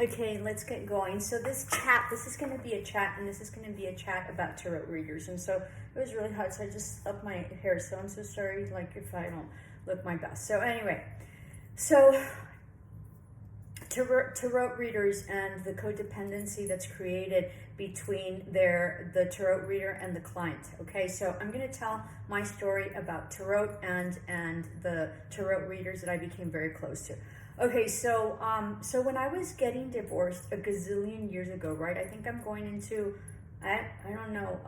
Okay, let's get going. So this is going to be a chat, and this is going to be a chat about tarot readers. And so it was really hot, so I just up my hair. So I'm so sorry, like if I don't look my best. So anyway, so tarot readers and the codependency that's created between the tarot reader and the client. Okay, so I'm going to tell my story about tarot and the tarot readers that I became very close to. Okay, so when I was getting divorced a gazillion years ago, right? I think I'm going into, I don't know,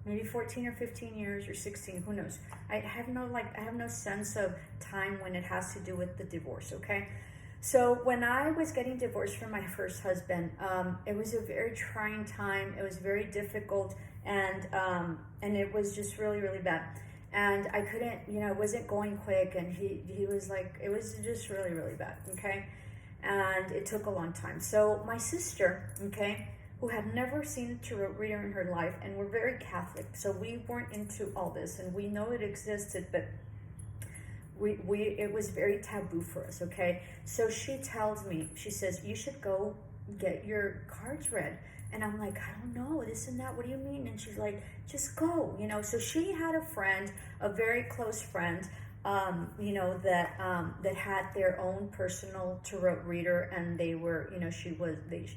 maybe 14 or 15 years or 16, who knows? I have no sense of time when it has to do with the divorce, okay? So when I was getting divorced from my first husband, it was a very trying time. It was very difficult, and it was just really, really bad. And I couldn't, it wasn't going quick, and he was like, it was just really, really bad, okay? And it took a long time. So my sister, okay, who had never seen a tarot reader in her life, and we're very Catholic, so we weren't into all this, and we know it existed, but it was very taboo for us, okay? So she tells me, she says, you should go get your cards read. And I'm like, I don't know, this and that, what do you mean? And she's like, just go, So she had a friend, a very close friend, that had their own personal tarot reader, and they were,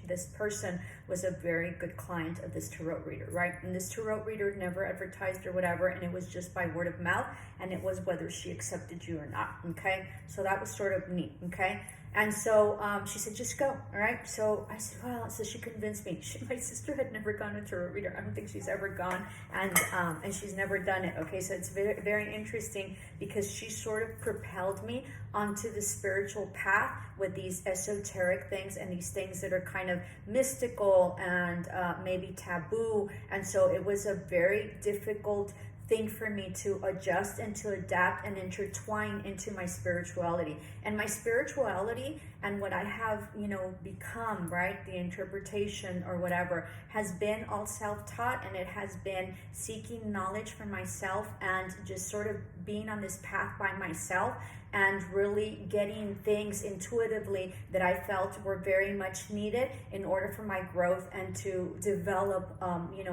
this person was a very good client of this tarot reader, right? And this tarot reader never advertised or whatever, and it was just by word of mouth, and it was whether she accepted you or not, okay? So that was sort of neat, okay? And so she said, just go, all right? So I said, well, so she convinced me. My sister had never gone to a tarot reader. I don't think she's ever gone, and she's never done it, okay? So it's very, very interesting because she sort of propelled me onto the spiritual path with these esoteric things and these things that are kind of mystical and maybe taboo. And so it was a very difficult thing for me to adjust and to adapt and intertwine into my spirituality. And my spirituality and what I have, become, right, the interpretation or whatever, has been all self-taught, and it has been seeking knowledge for myself and just sort of being on this path by myself and really getting things intuitively that I felt were very much needed in order for my growth and to develop,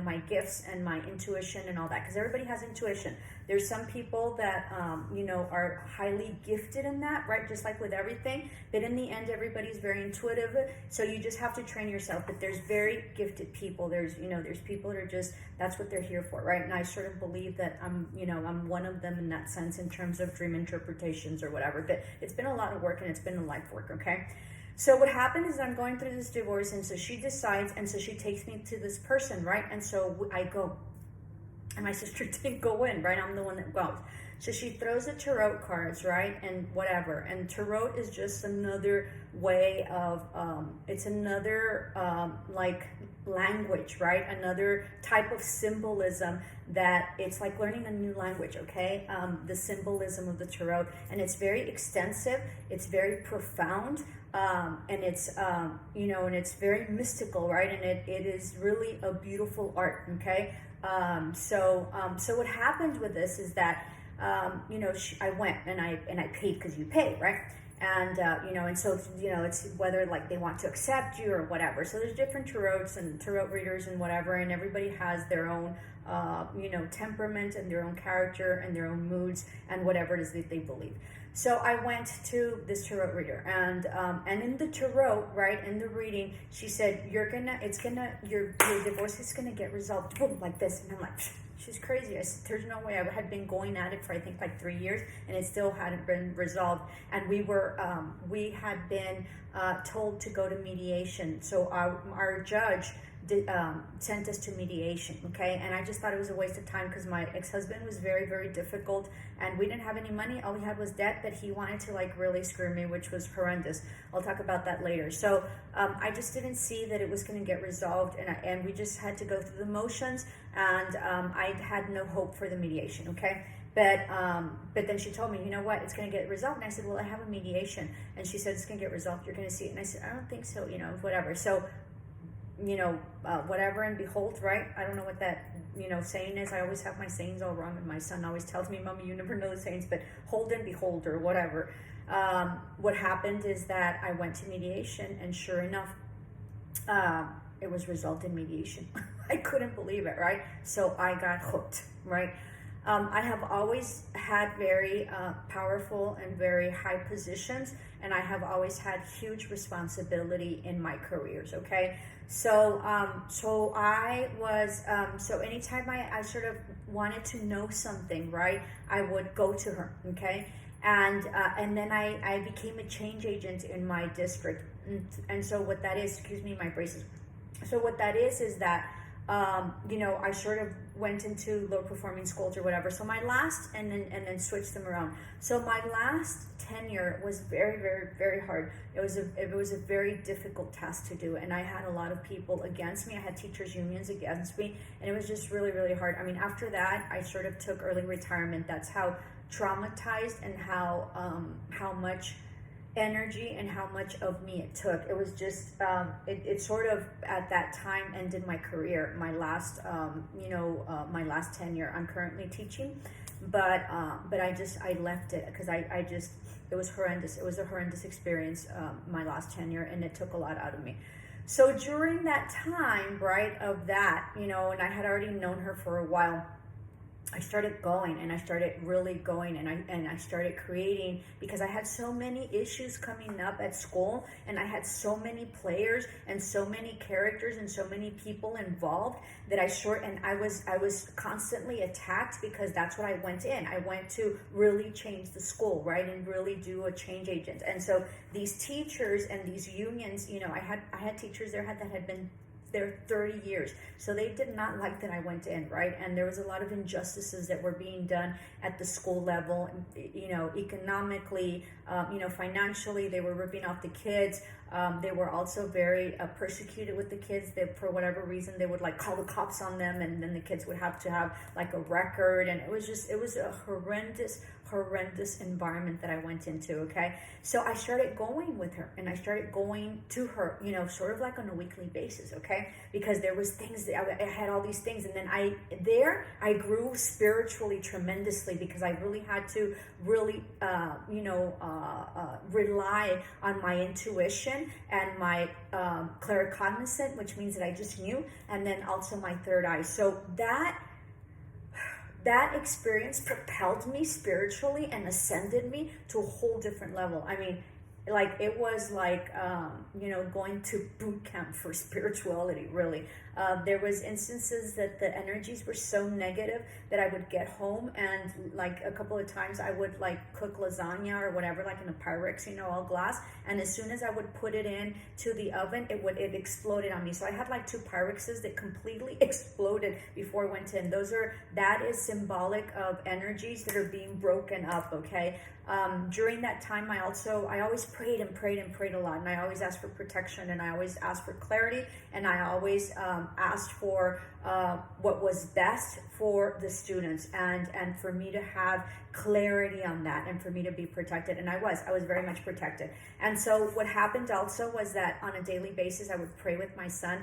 my gifts and my intuition and all that. Because everybody has intuition. There's some people that, are highly gifted in that, right? Just like with everything. But in the end, everybody's very intuitive. So you just have to train yourself. But there's very gifted people. There's people that are just, that's what they're here for, right? And I sort of believe that I'm one of them in that sense in terms of dream interpretations or whatever. But it's been a lot of work, and it's been a life work, okay? So what happened is I'm going through this divorce, and so she decides, and so she takes me to this person, right? And so I go. And my sister didn't go in, right? I'm the one that goes. So she throws the tarot cards, right? And whatever. And tarot is just another way of, it's another language, right? Another type of symbolism that it's like learning a new language, okay? The symbolism of the tarot. And it's very extensive. It's very profound. And it's, and it's very mystical, right? And it is really a beautiful art, okay? So what happened with this is that, I went and I paid because you pay, right? And, and so, it's whether like they want to accept you or whatever. So there's different tarots and tarot readers and whatever, and everybody has their own, temperament and their own character and their own moods and whatever it is that they believe. So I went to this tarot reader, and in the tarot, right, in the reading, she said, your divorce is gonna get resolved, boom, like this. And I'm like, she's crazy. I said, there's no way. I had been going at it for I think like 3 years, and it still hadn't been resolved. And we had been told to go to mediation. So our judge sent us to mediation, okay? And I just thought it was a waste of time because my ex-husband was very, very difficult, and we didn't have any money. All we had was debt that he wanted to like really screw me, which was horrendous. I'll talk about that later. So I just didn't see that it was going to get resolved, and we just had to go through the motions, and I had no hope for the mediation, okay? But then she told me, you know what, it's going to get resolved. And I said, well, I have a mediation. And she said, it's going to get resolved. You're going to see it. And I said, I don't think so, whatever. So whatever and behold, right? I don't know what that, saying is. I always have my sayings all wrong, and my son always tells me, Mommy, you never know the sayings, but hold and behold or whatever. What happened is that I went to mediation, and sure enough, it was result in mediation. I couldn't believe it, right? So I got hooked, right? I have always had very powerful and very high positions, and I have always had huge responsibility in my careers. Okay, so so I was so anytime I sort of wanted to know something, right, I would go to her. Okay, and then I became a change agent in my district, and so what that is, excuse me, my braces. So what that is that you know, I sort of went into low performing schools or whatever. So my last, and then switched them around. So my last tenure was very, very, very hard. It was a very difficult task to do, and I had a lot of people against me. I had teachers unions against me, and it was just really, really hard. I mean, after that, I sort of took early retirement. That's how traumatized and how much energy and how much of me it took. It was just it sort of at that time ended my career, my last my last tenure. I'm currently teaching, but I left it because I just, it was horrendous. It was a horrendous experience, my last tenure, and it took a lot out of me. So during that time, right, of that, you know, and I had already known her for a while, I started going, and I started really going, and I started creating, because I had so many issues coming up at school, and I had so many players and so many characters and so many people involved that I was constantly attacked, because that's what I went in. I went to really change the school, right, and really do a change agent. And so these teachers and these unions, you know, I had teachers there that had been there 30 years. So they did not like that I went in, right? And there was a lot of injustices that were being done at the school level, you know, economically, you know, financially, they were ripping off the kids. They were also very persecuted with the kids, that for whatever reason, they would like call the cops on them, and then the kids would have to have like a record. And it was a horrendous environment that I went into. Okay, so I started going with her, and I started going to her, you know, sort of like on a weekly basis. Okay, because there was things that I had all these things, and then I grew spiritually tremendously, because I really had to really rely on my intuition and my claircognizant, which means that I just knew, and then also my third eye. So that experience propelled me spiritually and ascended me to a whole different level. I mean, like, it was like going to boot camp for spirituality, really. There was instances that the energies were so negative that I would get home, and like a couple of times I would like cook lasagna or whatever, like in a Pyrex, you know, all glass, and as soon as I would put it in to the oven, it exploded on me. So I had like 2 Pyrexes that completely exploded before I went in. That is symbolic of energies that are being broken up. Okay. During that time, I always prayed and prayed and prayed a lot, and I always asked for protection, and I always asked for clarity, and I always asked for what was best for the students, and for me to have clarity on that, and for me to be protected. And I was very much protected. And so what happened also was that on a daily basis, I would pray with my son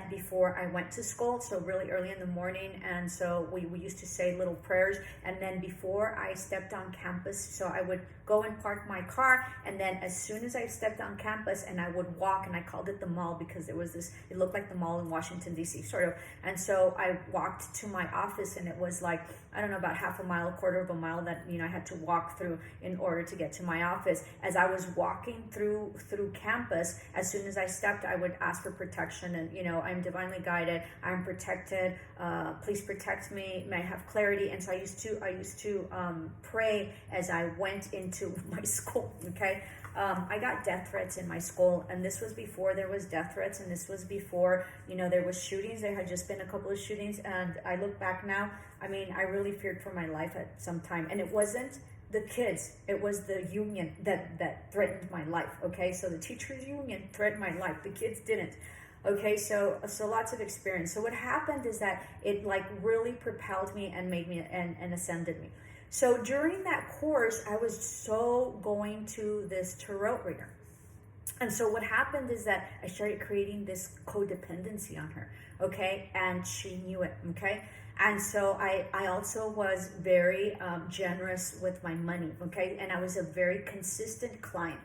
before I went to school, so really early in the morning. And so we used to say little prayers, and then before I stepped on campus, so I would go and park my car, and then as soon as I stepped on campus, and I would walk, and I called it the mall because it looked like the mall in Washington, D.C., sort of. And so I walked to my office, and it was like, I don't know, about half a mile, a quarter of a mile that, you know, I had to walk through in order to get to my office. As I was walking through campus, as soon as I stepped, I would ask for protection, and, you know, I'm divinely guided, I'm protected, please protect me, may I have clarity. And so I used to pray as I went into my school. Okay. I got death threats in my school, and this was before there was death threats, and this was before, you know, there was shootings. There had just been a couple of shootings, and I look back now, I mean, I really feared for my life at some time. And it wasn't the kids, it was the union that threatened my life. Okay, so the teachers union threatened my life, the kids didn't. Okay, so lots of experience. So what happened is that it like really propelled me and made me and ascended me. So during that course, I was so going to this tarot reader. And so what happened is that I started creating this codependency on her, okay? And she knew it, okay? And so I also was very generous with my money, okay? And I was a very consistent client.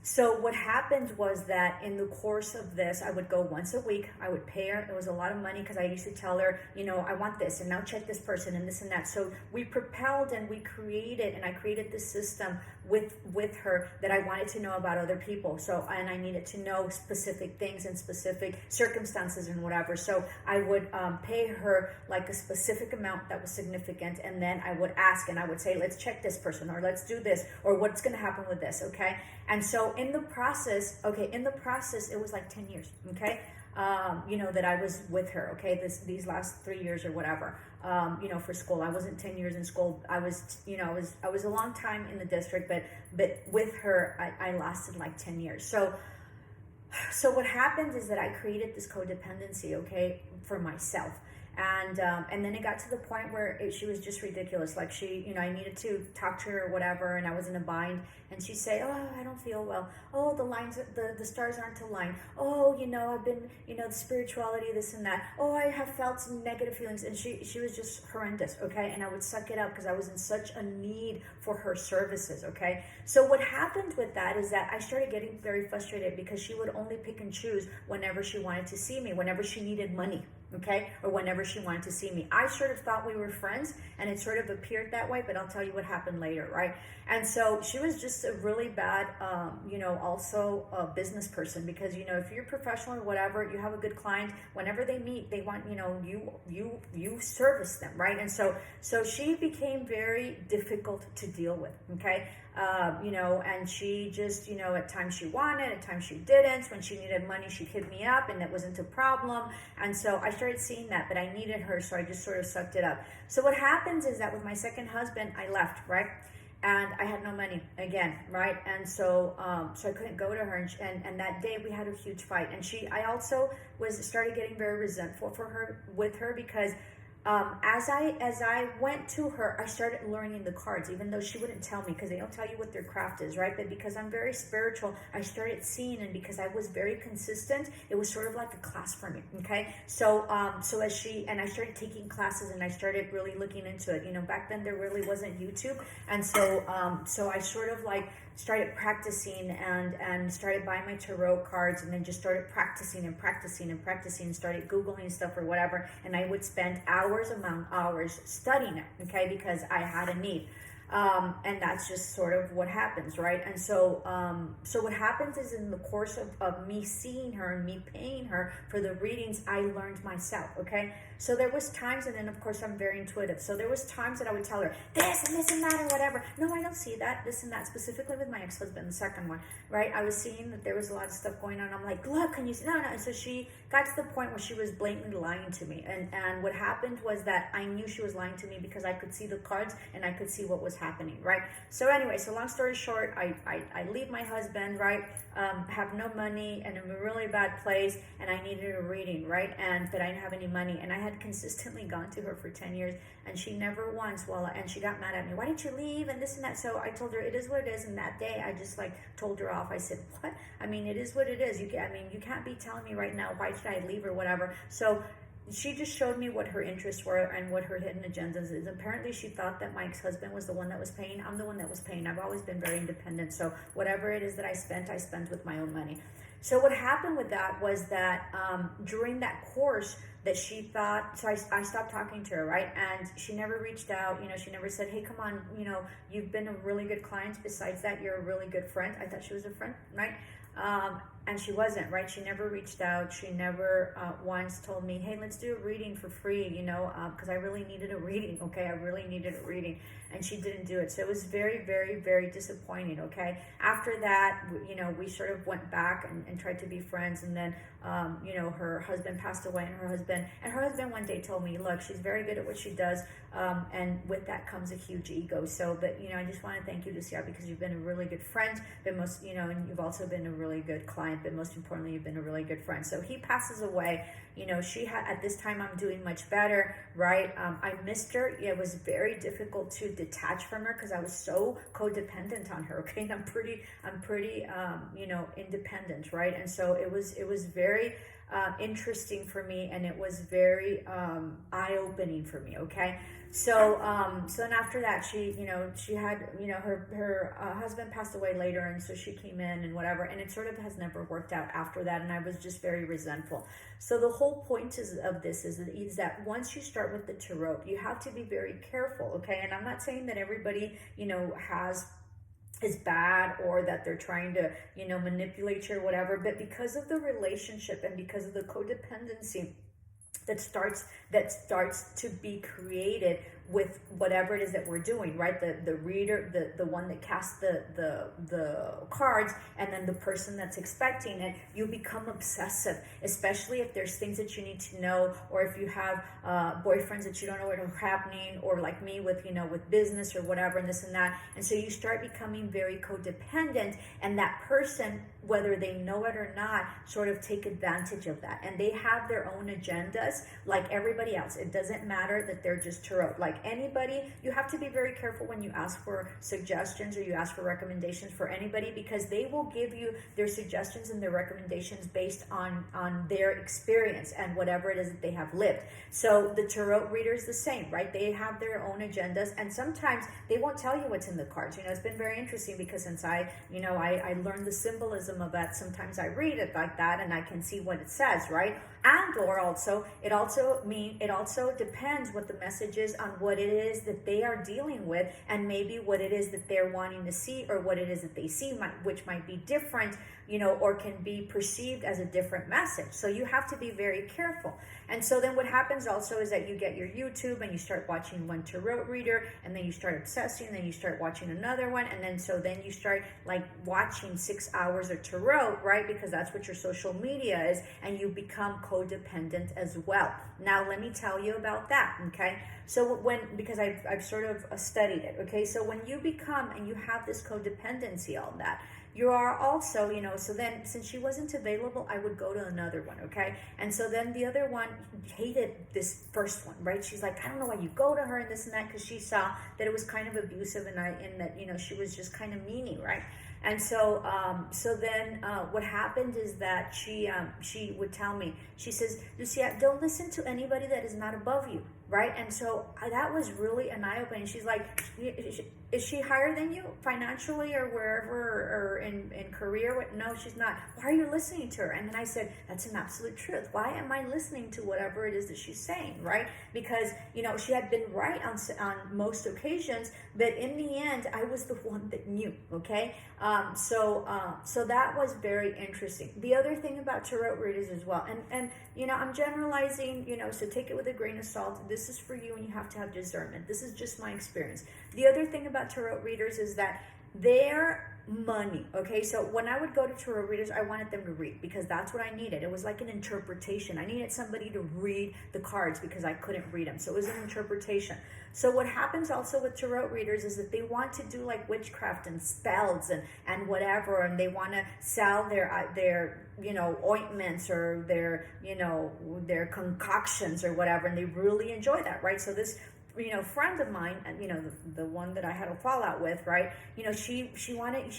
So what happened was that in the course of this, I would go once a week. I would pay her. It was a lot of money because I used to tell her, I want this, and now check this person and this and that. So we propelled and we created, and I created this system with her that I wanted to know about other people. So, and I needed to know specific things and specific circumstances and whatever. So I would pay her like a specific amount that was significant, and then I would ask and I would say, let's check this person, or let's do this, or what's going to happen with this, okay? And so in the process, it was like 10 years, okay? That I was with her, okay? These last 3 years or whatever, for school. I wasn't 10 years in school. I was a long time in the district, but with her, I lasted like 10 years. So what happened is that I created this codependency, okay, for myself. And then it got to the point where she was just ridiculous. Like I needed to talk to her or whatever, and I was in a bind, and she'd say, oh, I don't feel well. Oh, the stars aren't aligned. Oh, I've been, the spirituality, this and that. Oh, I have felt some negative feelings. And she was just horrendous, okay? And I would suck it up because I was in such a need for her services, okay? So what happened with that is that I started getting very frustrated because she would only pick and choose whenever she wanted to see me, whenever she needed money, okay? Or whenever she wanted to see me. I sort of thought we were friends, and it sort of appeared that way, but I'll tell you what happened later, right? And so she was just a really bad, also a business person, because, if you're professional or whatever, you have a good client, whenever they meet, they want, you service them, right? And so she became very difficult to deal with, okay? And she just, at times she wanted, at times she didn't. When she needed money, she'd hit me up, and that wasn't a problem. And so I started seeing that, but I needed her, so I just sort of sucked it up. So what happens is that with my second husband, I left, right? And I had no money again, right? And so I couldn't go to her, and that day we had a huge fight. And I also started getting very resentful with her because as I went to her, I started learning the cards, even though she wouldn't tell me, because they don't tell you what their craft is, right? But because I'm very spiritual, I started seeing, and because I was very consistent, it was sort of like a class for me, okay? So I started taking classes, and I started really looking into it. Back then there really wasn't YouTube, and so I sort of like started practicing and started buying my tarot cards, and then just started practicing and started Googling stuff or whatever, and I would spend hours studying it, okay, because I had a need. And that's just sort of what happens, right? And so what happens is, in the course of me seeing her and me paying her for the readings, I learned myself, okay? So there was times, and then of course I'm very intuitive, so there was times that I would tell her this and this and that or whatever. No, I don't see that, this and that, specifically with my ex-husband, the second one, right? I was seeing that there was a lot of stuff going on. I'm like, look, can you see? No. And so she got to the point where she was blatantly lying to me. And what happened was that I knew she was lying to me because I could see the cards and I could see what was happening, right? So anyway, so long story short, I leave my husband, right? Have no money, and I'm in a really bad place, and I needed a reading, right? But I didn't have any money, and I had consistently gone to her for 10 years, and she never once, and she got mad at me, why didn't you leave, and this and that. So I told her, it is what it is, and that day I just like told her off. I said, what? I mean, it is what it is. You can't be telling me right now, why should I leave or whatever. So she just showed me what her interests were and what her hidden agendas is. Apparently she thought that my ex-husband was the one that was paying. I'm the one that was paying. I've always been very independent, so whatever it is that I spent with my own money. So what happened with that was that during that course that she thought, so I stopped talking to her, right? And she never reached out, she never said, hey, come on, you've been a really good client. Besides that, you're a really good friend. I thought she was a friend, right? And she wasn't, right? She never reached out. She never once told me, hey, let's do a reading for free, because I really needed a reading, okay? I really needed a reading. And she didn't do it. So it was very, very, very disappointing, okay? After that, we sort of went back and tried to be friends. And then, her husband passed away, and her husband one day told me, look, she's very good at what she does. And with that comes a huge ego. So, but, I just want to thank you, Lucia, because you've been a really good friend, but and you've also been a really good client, but most importantly, you've been a really good friend. So he passes away. At this time, I'm doing much better, right? I missed her. It was very difficult to detach from her because I was so codependent on her, okay? And I'm pretty, independent, right? And so it was very interesting for me, and it was very eye-opening for me. Okay, so so then after that, she had, her husband passed away later, and so she came in and whatever, and it sort of has never worked out after that, and I was just very resentful. So the whole point of this is that once you start with the tarot, you have to be very careful. Okay, and I'm not saying that everybody is bad, or that they're trying to manipulate you or whatever, but because of the relationship and because of the codependency that starts to be created with whatever it is that we're doing, right? The reader, the one that casts the cards, and then the person that's expecting it, you become obsessive, especially if there's things that you need to know, or if you have boyfriends that you don't know what are happening, or like me with with business or whatever, and this and that, and so you start becoming very codependent, and that person, whether they know it or not, sort of take advantage of that, and they have their own agendas like everybody else. It doesn't matter that they're just tarot. Like anybody, you have to be very careful when you ask for suggestions or you ask for recommendations for anybody, because they will give you their suggestions and their recommendations based on their experience and whatever it is that they have lived. So the tarot reader is the same, right? They have their own agendas, and sometimes they won't tell you what's in the cards. It's been very interesting, because since I learned the symbolism of that, sometimes I read it like that and I can see what it says, right? And or also, it also depends what the message is on what it is that they are dealing with, and maybe what it is that they're wanting to see, or what it is that they see, which might be different, or can be perceived as a different message. So you have to be very careful. And so then what happens also is that you get your YouTube and you start watching one tarot reader, and then you start obsessing, then you start watching another one, and then you start like watching 6 hours of tarot, right? Because that's what your social media is, and you become codependent as well. Now let me tell you about that, okay? So because I've sort of studied it, okay? So when you become and you have this codependency, all that, you are also, so then since she wasn't available, I would go to another one, okay? And so then the other one hated this first one, right? She's like, I don't know why you go to her and this and that, because she saw that it was kind of abusive, and that she was just kind of meanie, right? And so then what happened is that she would tell me, she says, Lucia, don't listen to anybody that is not above you, right? And so that was really an eye-opening. She's like, is she higher than you financially or wherever, or in career? No, she's not. Why are you listening to her? And then I said, that's an absolute truth. Why am I listening to whatever it is that she's saying, right? Because, she had been right on most occasions, but in the end, I was the one that knew, okay? So that was very interesting. The other thing about tarot readers as well, and I'm generalizing, so take it with a grain of salt. This is for you, and you have to have discernment. This is just my experience. The other thing about tarot readers is that they're money, okay? So when I would go to tarot readers, I wanted them to read, because that's what I needed. It was like an interpretation. I needed somebody to read the cards because I couldn't read them. So it was an interpretation. So what happens also with tarot readers is that they want to do like witchcraft and spells and whatever, and they want to sell their ointments or their concoctions or whatever, and they really enjoy that, right? So this friend of mine, the one that I had a fallout with, right? She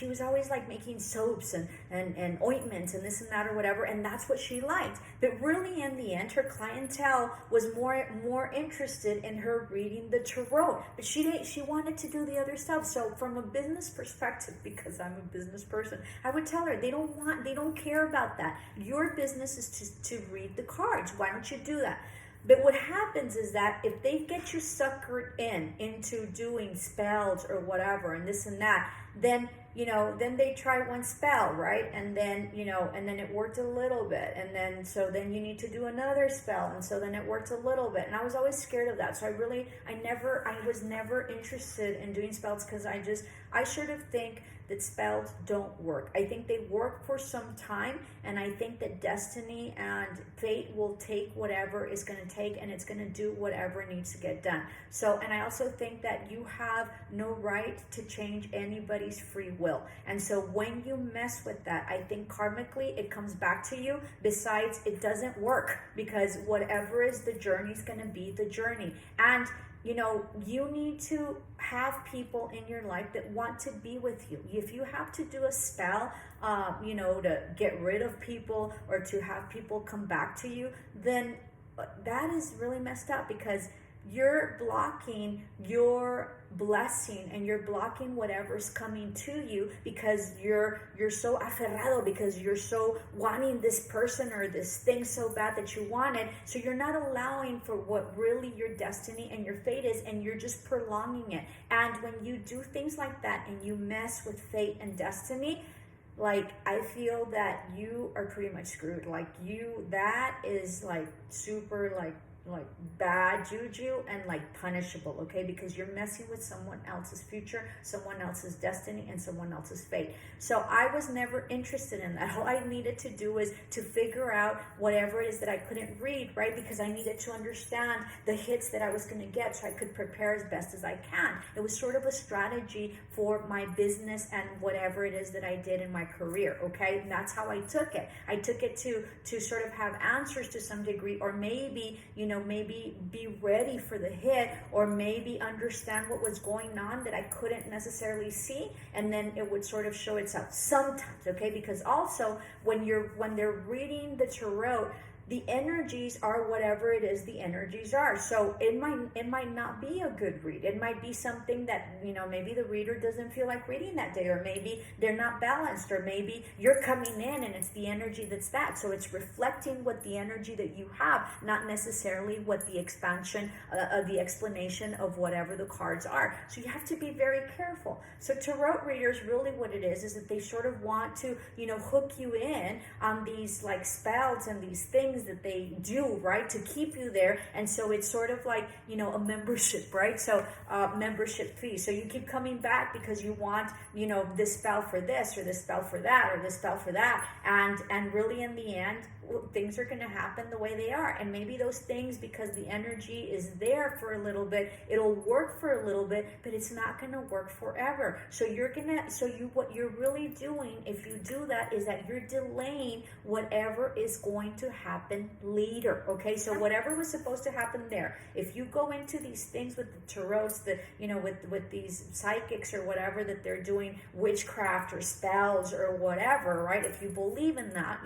was always like making soaps and ointments and this and that or whatever, and that's what she liked. But really, in the end, her clientele was more interested in her reading the tarot. But she wanted to do the other stuff. So from a business perspective, because I'm a business person, I would tell her they don't care about that. Your business is to read the cards. Why don't you do that? But what happens is that if they get you suckered into doing spells or whatever and this and that, then they try one spell, right? And then it worked a little bit, and then you need to do another spell, and so then it worked a little bit. And I was always scared of that. So I was never interested in doing spells, because I sort of think that spells don't work. I think they work for some time, and I think that destiny and fate will take whatever it's going to take, and it's going to do whatever needs to get done. So, and I also think that you have no right to change anybody's free will. And so when you mess with that, I think karmically it comes back to you. Besides, it doesn't work, because whatever is the journey is going to be the journey. And you need to have people in your life that want to be with you. If you have to do a spell, to get rid of people or to have people come back to you, then that is really messed up, because you're blocking your blessing and you're blocking whatever's coming to you, because you're so aferrado, because you're so wanting this person or this thing so bad that you want it. So you're not allowing for what really your destiny and your fate is, and you're just prolonging it. And when you do things like that and you mess with fate and destiny, like, I feel that you are pretty much screwed. Like, that is like super like bad juju and like punishable, okay? Because you're messing with someone else's future, someone else's destiny, and someone else's fate. So I was never interested in that. All I needed to do was to figure out whatever it is that I couldn't read, right? Because I needed to understand the hits that I was going to get so I could prepare as best as I can. It was sort of a strategy for my business and whatever it is that I did in my career, okay? And that's how I took it. I took it to sort of have answers to some degree, or maybe, maybe be ready for the hit, or maybe understand what was going on that I couldn't necessarily see, and then it would sort of show itself sometimes, okay? Because also when they're reading the tarot, the energies are whatever it is the energies are. So it might not be a good read. It might be something that, maybe the reader doesn't feel like reading that day, or maybe they're not balanced, or maybe you're coming in and it's the energy that's that. So it's reflecting what the energy that you have, not necessarily what the expansion, the explanation of whatever the cards are. So you have to be very careful. So tarot readers, really what it is that they sort of want to, hook you in on these like spells and these things that they do, right, to keep you there. And so it's sort of like, a membership, right? So membership fee. So you keep coming back because you want, this spell for this, or this spell for that, or this spell for that. And really in the end, things are going to happen the way they are. And maybe those things, because the energy is there for a little bit, it'll work for a little bit, but it's not going to work forever. So what you're really doing, if you do that, is that you're delaying whatever is going to happen later, okay? So whatever was supposed to happen there, if you go into these things with the tarots, with these psychics or whatever, that they're doing witchcraft or spells or whatever, right? If you believe in that,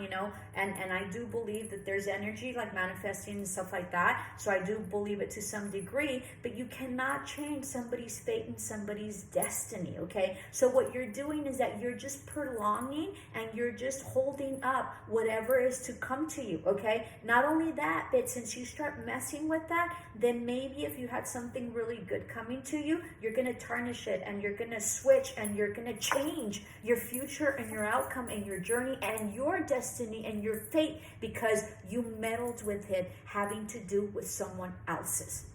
and I do believe that there's energy like manifesting and stuff like that. So I do believe it to some degree, but you cannot change somebody's fate and somebody's destiny, okay? So what you're doing is that you're just prolonging and you're just holding up whatever is to come to you, okay? Not only that, but since you start messing with that, then maybe if you had something really good coming to you, you're going to tarnish it, and you're going to switch, and you're going to change your future and your outcome and your journey and your destiny and your fate, because you meddled with it having to do with someone else's.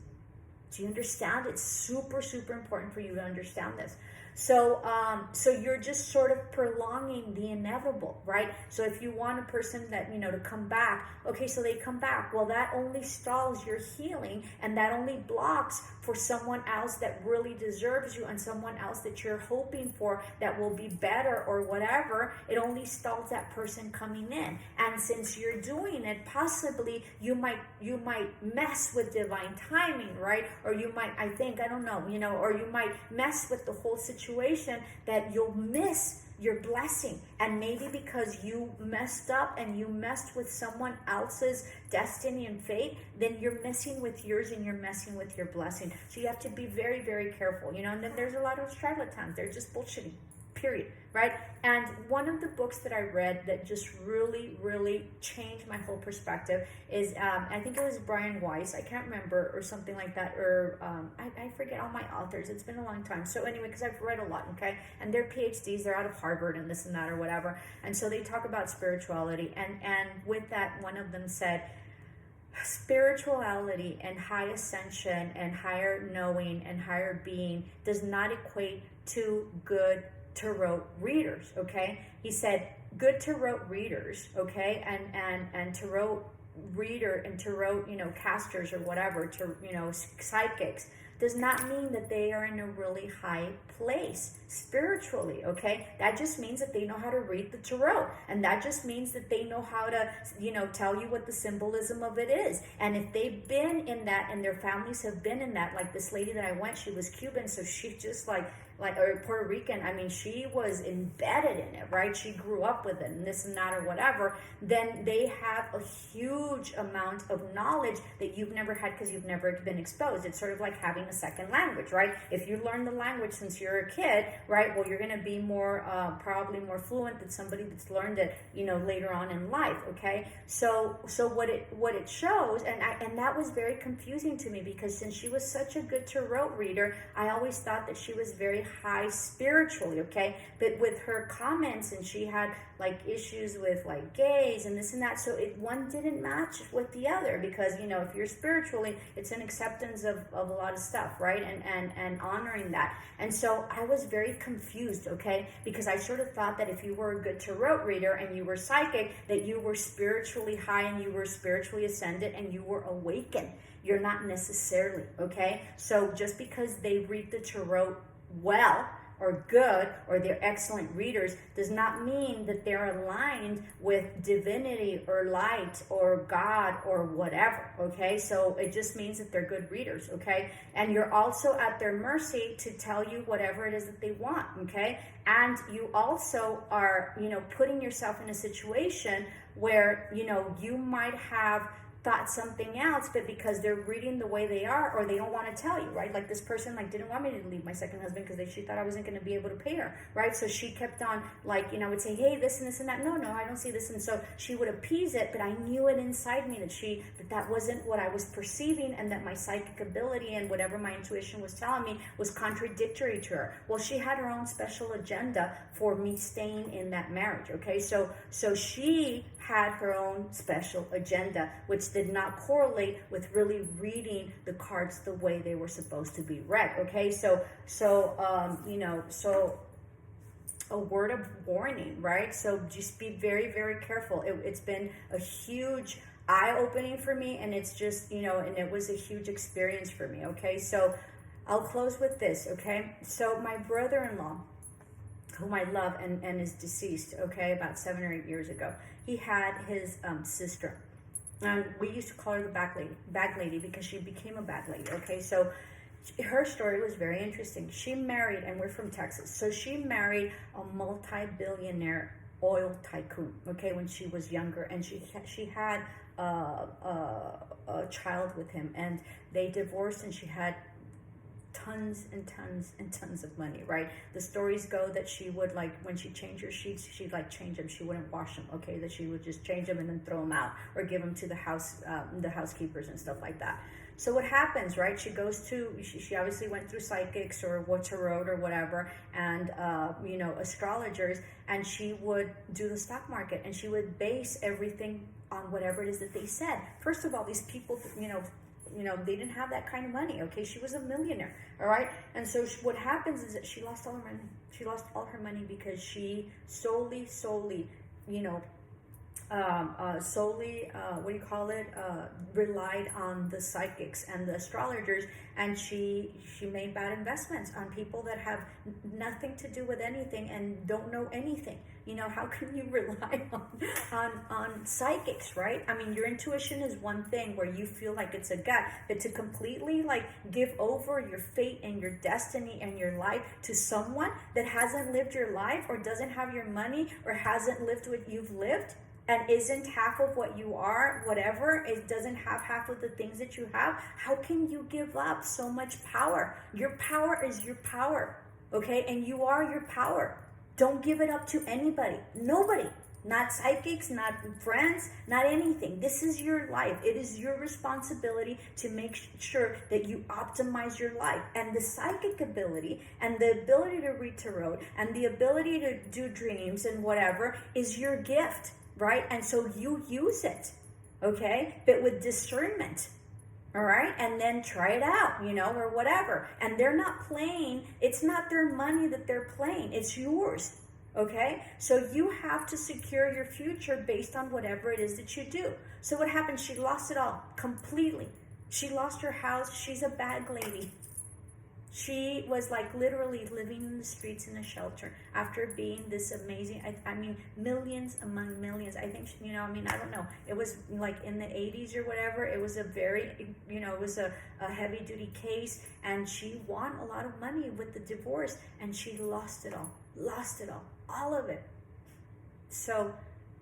Do you understand? It's super, super important for you to understand this. So you're just sort of prolonging the inevitable, right? So if you want a person that, to come back, okay, so they come back. Well, that only stalls your healing, and that only blocks for someone else that really deserves you, and someone else that you're hoping for that will be better or whatever. It only stalls that person coming in. And since you're doing it, possibly you might mess with divine timing, right? Or you might, I don't know, or you might mess with the whole situation, that you'll miss your blessing. And maybe because you messed up and you messed with someone else's destiny and fate, then you're messing with yours and you're messing with your blessing. So you have to be very, very careful, and then there's a lot of charlatans. They're just bullshitting, period, right? And one of the books that I read that just really, really changed my whole perspective is, I think it was Brian Weiss, I can't remember, or something like that, or I forget all my authors. It's been a long time. So anyway, because I've read a lot, okay? And they're PhDs, they're out of Harvard and this and that or whatever. And so they talk about spirituality. And with that, one of them said, spirituality and high ascension and higher knowing and higher being does not equate to good tarot readers, okay? He said good tarot readers, okay, and tarot reader and tarot, casters or whatever, psychics, does not mean that they are in a really high place spiritually, okay? That just means that they know how to read the tarot, and that just means that they know how to, tell you what the symbolism of it is. And if they've been in that, and their families have been in that, like this lady that I went, she was Cuban, so she just like like, or Puerto Rican, I mean, she was embedded in it, right? She grew up with it and this and that or whatever. Then they have a huge amount of knowledge that you've never had because you've never been exposed. It's sort of like having a second language, right? If you learn the language since you're a kid, right, well, you're going to be more, probably more fluent than somebody that's learned it, later on in life, okay? So what it shows, and that was very confusing to me, because since she was such a good tarot reader, I always thought that she was very high spiritually, okay? But with her comments, and she had like issues with like gays and this and that, so one didn't match with the other, because if you're spiritually, it's an acceptance of a lot of stuff, right? And honoring that. And so I was very confused, okay? Because I sort of thought that if you were a good tarot reader and you were psychic, that you were spiritually high and you were spiritually ascended and you were awakened. You're not necessarily, okay? So just because they read the tarot well or good, or they're excellent readers, does not mean that they're aligned with divinity or light or God or whatever, okay? So it just means that they're good readers, okay? And you're also at their mercy to tell you whatever it is that they want, okay? And you also are, putting yourself in a situation where, you might have thought something else, but because they're reading the way they are, or they don't want to tell you, right? Like this person didn't want me to leave my second husband because she thought I wasn't going to be able to pay her, right? So she kept on would say, hey, this and this and that. No, I don't see this. And so she would appease it, but I knew it inside me that wasn't what I was perceiving, and that my psychic ability and whatever my intuition was telling me was contradictory to her. Well, she had her own special agenda for me staying in that marriage, okay? So she had her own special agenda, which did not correlate with really reading the cards the way they were supposed to be read, okay? So a word of warning, right? So just be very, very careful. It's been a huge eye-opening for me, and it's just, and it was a huge experience for me, okay? So I'll close with this, okay? So my brother-in-law, whom I love and is deceased, okay, about 7 or 8 years ago, he had his sister. And we used to call her the bag lady because she became a bag lady, okay? So her story was very interesting. She married, and we're from Texas, so she married a multi-billionaire oil tycoon, okay, when she was younger, and she had a child with him, and they divorced, and she had tons and tons and tons of money, right? The stories go that she would, when she changed her sheets, she'd change them. She wouldn't wash them, okay? That she would just change them and then throw them out, or give them to the housekeepers and stuff like that. So what happens, right? She goes to, she obviously went through psychics or tarot or whatever, and astrologers, and she would do the stock market, and she would base everything on whatever it is that they said. First of all, these people, they didn't have that kind of money, okay? She was a millionaire, all right? And so what happens is that she lost all her money. She lost all her money because she solely, relied on the psychics and the astrologers, and she made bad investments on people that have nothing to do with anything and don't know anything. How can you rely on psychics, right? I mean, your intuition is one thing where you feel like it's a gut, but to completely give over your fate and your destiny and your life to someone that hasn't lived your life, or doesn't have your money, or hasn't lived what you've lived, and isn't half of what you are, whatever, it doesn't have half of the things that you have, how can you give up so much power? Your power is your power, okay? And you are your power. Don't give it up to anybody, nobody, not psychics, not friends, not anything. This is your life. It is your responsibility to make sure that you optimize your life. And the psychic ability and the ability to read tarot and the ability to do dreams and whatever is your gift, right? And so you use it, okay? But with discernment. All right, and then try it out, or whatever. And they're not playing, it's not their money that they're playing, it's yours, okay? So you have to secure your future based on whatever it is that you do. So what happened? She lost it all completely. She lost her house. She's a bag lady. She was like literally living in the streets in a shelter after being this amazing, I mean, millions among millions. I think, you know, I mean, I don't know. It was like in the 80s or whatever. It was a very, you know, it was a heavy duty case, and she won a lot of money with the divorce, and she lost it all of it. So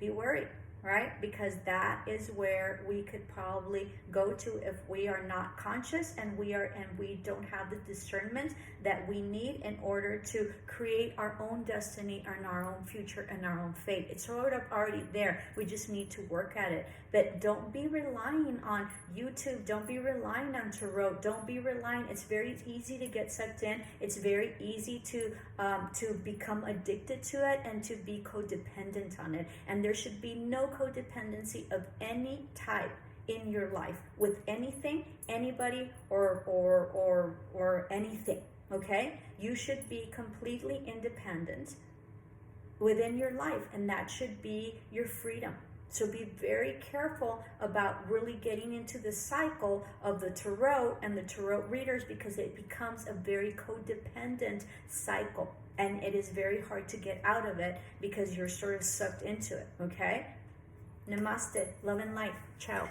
be worried, right? Because that is where we could probably go to if we are not conscious and we don't have the discernment that we need in order to create our own destiny and our own future and our own fate. It's sort of already there. We just need to work at it. But don't be relying on YouTube. Don't be relying on tarot. Don't be relying. It's very easy to get sucked in. It's very easy to become addicted to it and to be codependent on it. And there should be no codependency of any type in your life with anything, anybody, or anything. Okay? You should be completely independent within your life, and that should be your freedom. So be very careful about really getting into the cycle of the tarot and the tarot readers, because it becomes a very codependent cycle, and it is very hard to get out of it because you're sort of sucked into it. Okay? Namaste. Love and light. Ciao.